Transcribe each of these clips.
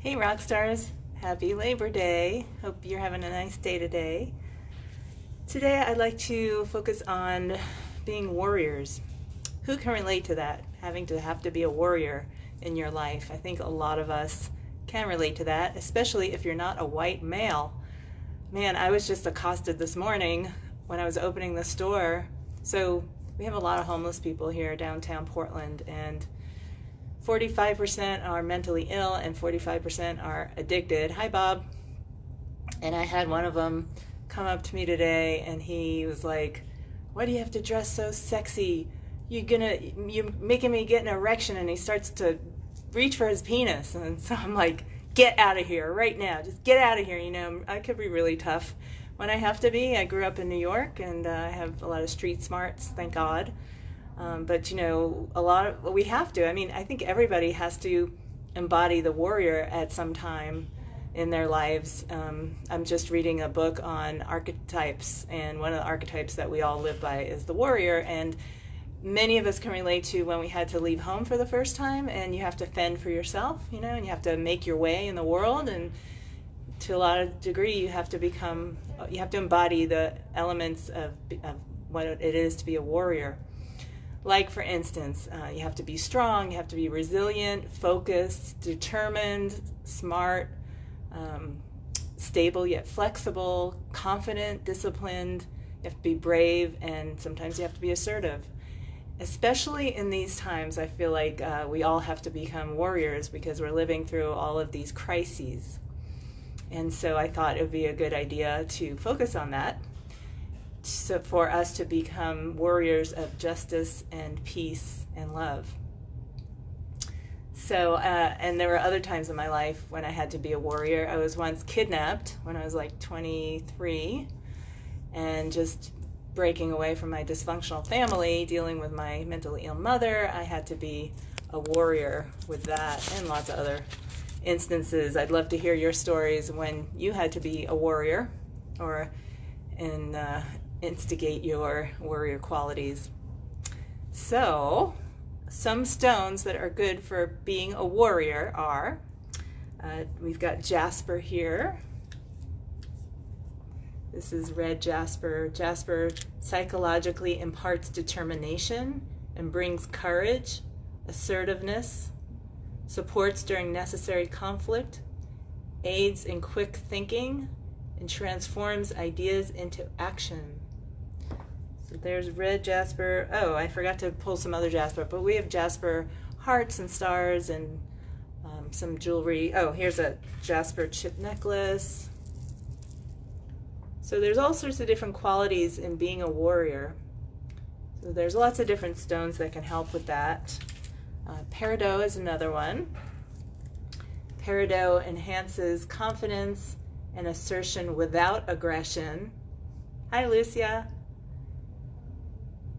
Hey rock stars, happy Labor Day. Hope you're having a nice day today. Today I'd like to focus on being warriors. Who can relate to that? Having to have to be a warrior in your life. I think a lot of us can relate to that, especially if you're not a white male. Man, I was just accosted this morning when I was opening the store. So we have a lot of homeless people here downtown Portland, and 45% are mentally ill and 45% are addicted. Hi, Bob. And I had one of them come up to me today, and he was like, "Why do you have to dress so sexy? You're making me get an erection." And he starts to reach for his penis. And so I'm like, "Get out of here right now. Just get out of here." You know, I could be really tough when I have to be. I grew up in New York, and I have a lot of street smarts, thank God. But you know, we have to. I mean, I think everybody has to embody the warrior at some time in their lives. I'm just reading a book on archetypes, and one of the archetypes that we all live by is the warrior. And many of us can relate to when we had to leave home for the first time, and you have to fend for yourself, you know, and you have to make your way in the world. And to a lot of degree, you have to embody the elements of what it is to be a warrior. Like, for instance, you have to be strong, you have to be resilient, focused, determined, smart, stable yet flexible, confident, disciplined. You have to be brave, and sometimes you have to be assertive. Especially in these times, I feel like we all have to become warriors because we're living through all of these crises. And so I thought it would be a good idea to focus on that. So for us to become warriors of justice and peace and love. So, and there were other times in my life when I had to be a warrior. I was once kidnapped when I was like 23, and just breaking away from my dysfunctional family, dealing with my mentally ill mother. I had to be a warrior with that, and lots of other instances. I'd love to hear your stories when you had to be a warrior, or instigate your warrior qualities. So, some stones that are good for being a warrior are, we've got jasper here. This is red jasper. Jasper psychologically imparts determination and brings courage, assertiveness, supports during necessary conflict, aids in quick thinking, and transforms ideas into action. So there's red jasper. Oh, I forgot to pull some other jasper, but we have jasper hearts and stars and some jewelry. Oh, here's a jasper chip necklace. So there's all sorts of different qualities in being a warrior. So there's lots of different stones that can help with that. Peridot is another one. Peridot enhances confidence and assertion without aggression. Hi, Lucia.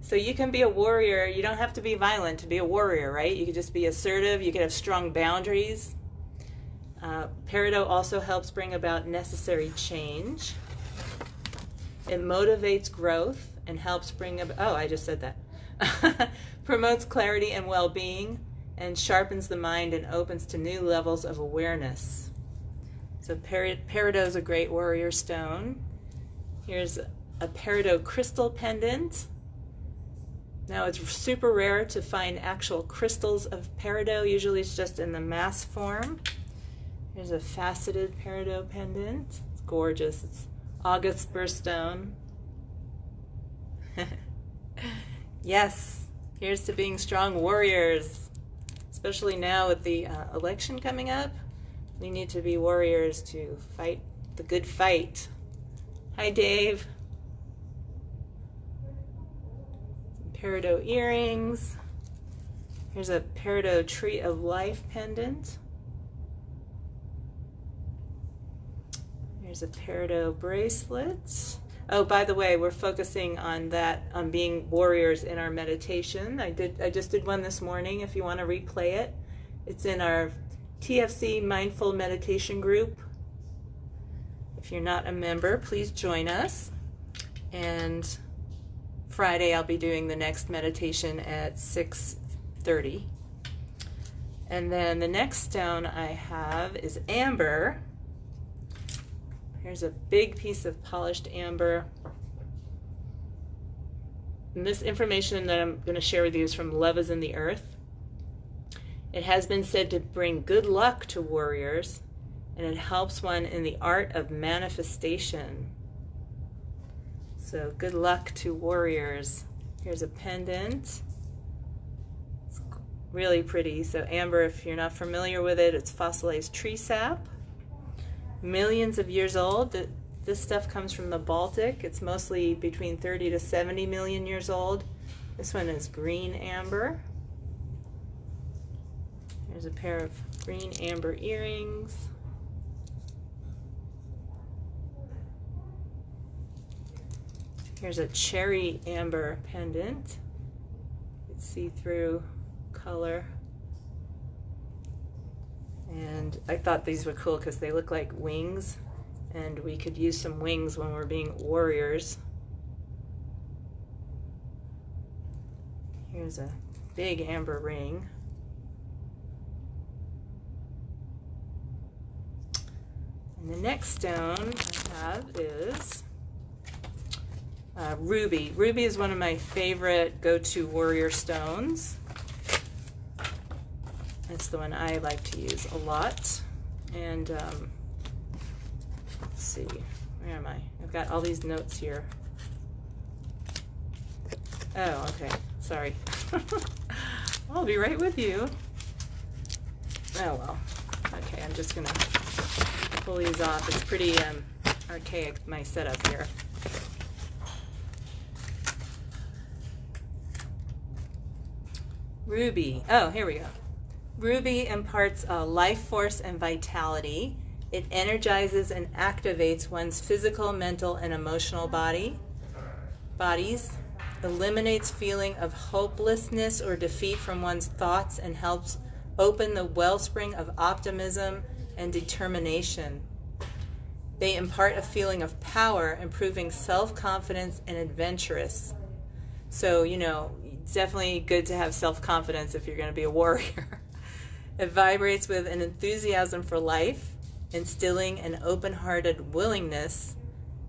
So you can be a warrior. You don't have to be violent to be a warrior, right? You could just be assertive. You could have strong boundaries. Peridot also helps bring about necessary change. It motivates growth and helps bring about, oh, I just said that. Promotes clarity and well-being, and sharpens the mind and opens to new levels of awareness. So peridot is a great warrior stone. Here's a peridot crystal pendant. Now, it's super rare to find actual crystals of peridot. Usually it's just in the mass form. Here's a faceted peridot pendant. It's gorgeous. It's August birthstone. Yes, here's to being strong warriors. Especially now with the election coming up. We need to be warriors to fight the good fight. Hi, Dave. Peridot earrings. Here's a peridot tree of life pendant. Here's a peridot bracelet. Oh, by the way, we're focusing on that, on being warriors in our meditation. I just did one this morning. If you want to replay it, it's in our TFC Mindful Meditation group. If you're not a member, please join us. And Friday I'll be doing the next meditation at 6:30. And then the next stone I have is amber. Here's a big piece of polished amber. And this information that I'm going to share with you is from Love is in the Earth. It has been said to bring good luck to warriors, and it helps one in the art of manifestation. So good luck to warriors. Here's a pendant. It's really pretty. So amber, if you're not familiar with it, it's fossilized tree sap. Millions of years old. This stuff comes from the Baltic. It's mostly between 30 to 70 million years old. This one is green amber. Here's a pair of green amber earrings. Here's a cherry amber pendant. It's see-through color. And I thought these were cool because they look like wings, and we could use some wings when we're being warriors. Here's a big amber ring. And the next stone I have is ruby. Ruby is one of my favorite go-to warrior stones. It's the one I like to use a lot. And let's see, where am I? I've got all these notes here. Oh, okay, sorry. I'll be right with you. Oh well, okay, I'm just gonna pull these off. It's pretty archaic, my setup here. Ruby, oh, here we go. Ruby imparts life force and vitality. It energizes and activates one's physical, mental, and emotional bodies, eliminates feeling of hopelessness or defeat from one's thoughts, and helps open the wellspring of optimism and determination. They impart a feeling of power, improving self-confidence and adventurous. So, you know, it's definitely good to have self-confidence if you're going to be a warrior. It vibrates with an enthusiasm for life, instilling an open-hearted willingness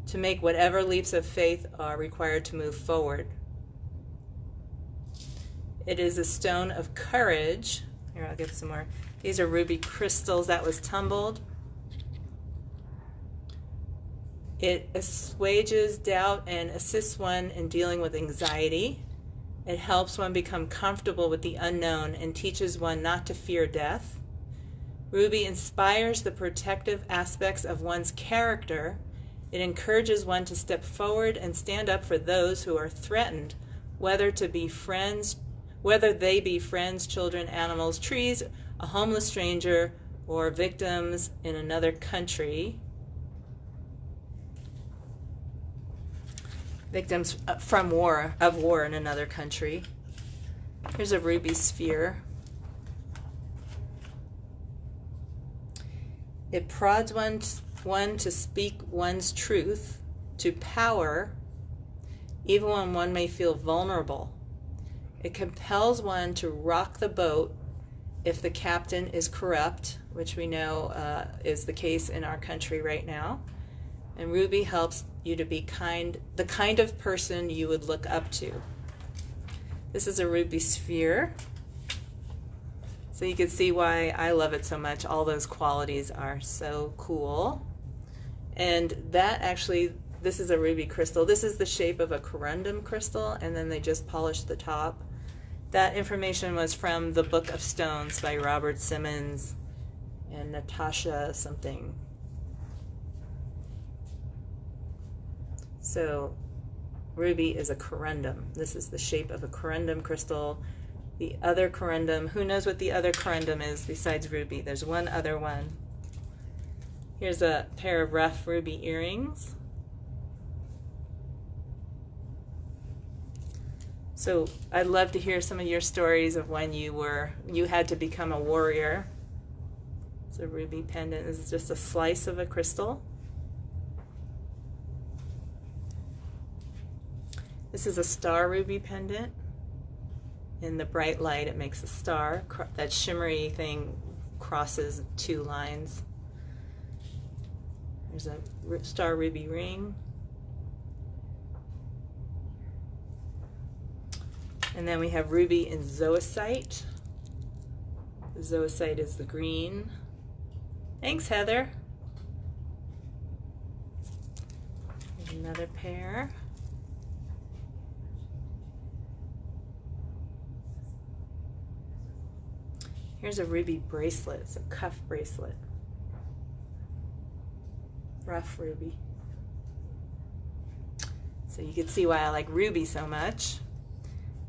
to make whatever leaps of faith are required to move forward. It is a stone of courage. Here, I'll get some more. These are ruby crystals that was tumbled. It assuages doubt and assists one in dealing with anxiety. It helps one become comfortable with the unknown and teaches one not to fear death. Ruby inspires the protective aspects of one's character. It encourages one to step forward and stand up for those who are threatened, whether they be friends, children, animals, trees, a homeless stranger, or victims in another country. Victims from war in another country. Here's a ruby sphere. It prods one to speak one's truth to power, even when one may feel vulnerable. It compels one to rock the boat if the captain is corrupt, which we know is the case in our country right now. And ruby helps you to be the kind of person you would look up to. This is a ruby sphere. So you can see why I love it so much. All those qualities are so cool. And that actually, this is a ruby crystal. This is the shape of a corundum crystal, and then they just polished the top. That information was from the Book of Stones by Robert Simmons and Natasha something. So ruby is a corundum. This is the shape of a corundum crystal. The other corundum, who knows what the other corundum is besides ruby? There's one other one. Here's a pair of rough ruby earrings. So I'd love to hear some of your stories of when you had to become a warrior. It's a ruby pendant. This is just a slice of a crystal. This is a star ruby pendant. In the bright light, it makes a star. That shimmery thing crosses two lines. There's a star ruby ring. And then we have ruby and zoisite. The zoisite is the green. Thanks, Heather. Here's another pair. Here's a ruby bracelet. It's a cuff bracelet. Rough ruby. So you can see why I like ruby so much.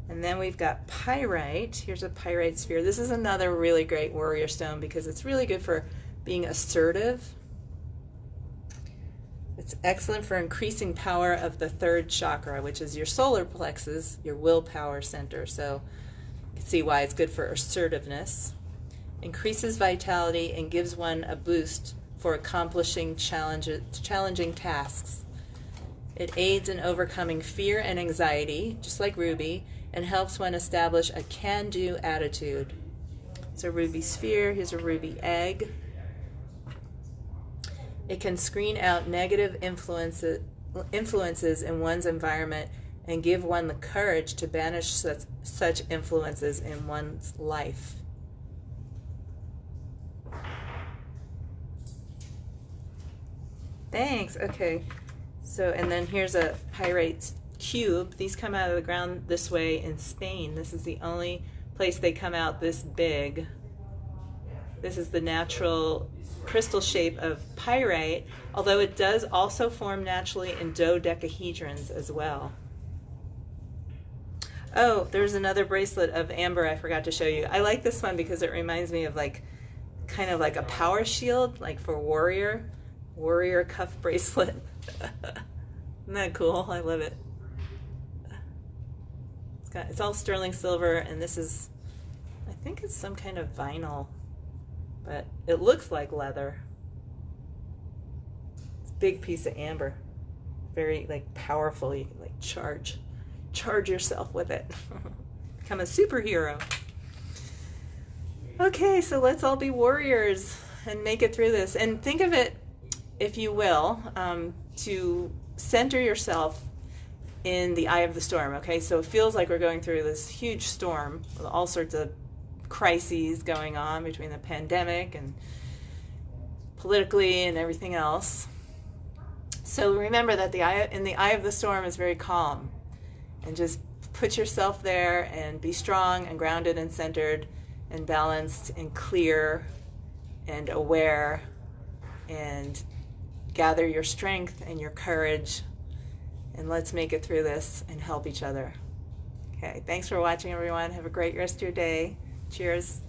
And then we've got pyrite. Here's a pyrite sphere. This is another really great warrior stone because it's really good for being assertive. It's excellent for increasing power of the third chakra, which is your solar plexus, your willpower center. So you can see why it's good for assertiveness. Increases vitality and gives one a boost for accomplishing challenging tasks. It aids in overcoming fear and anxiety, just like ruby, and helps one establish a can-do attitude. It's a ruby sphere. Here's a ruby egg. It can screen out negative influences in one's environment and give one the courage to banish such influences in one's life. Thanks. Okay. So, and then here's a pyrite cube. These come out of the ground this way in Spain. This is the only place they come out this big. This is the natural crystal shape of pyrite, although it does also form naturally in dodecahedrons as well. Oh, there's another bracelet of amber I forgot to show you. I like this one because it reminds me of kind of like a power shield, like for warrior cuff bracelet. Isn't that cool? I love it. It's all sterling silver, and this is, I think it's some kind of vinyl, but it looks like leather. It's a big piece of amber. Very powerful. You can charge yourself with it. Become a superhero. Okay, so let's all be warriors and make it through this. And think of it, if you will, to center yourself in the eye of the storm, okay? So it feels like we're going through this huge storm with all sorts of crises going on between the pandemic and politically and everything else. So remember that in the eye of the storm is very calm, and just put yourself there and be strong and grounded and centered and balanced and clear and aware, and gather your strength and your courage, and let's make it through this and help each other. Okay, thanks for watching, everyone. Have a great rest of your day. Cheers.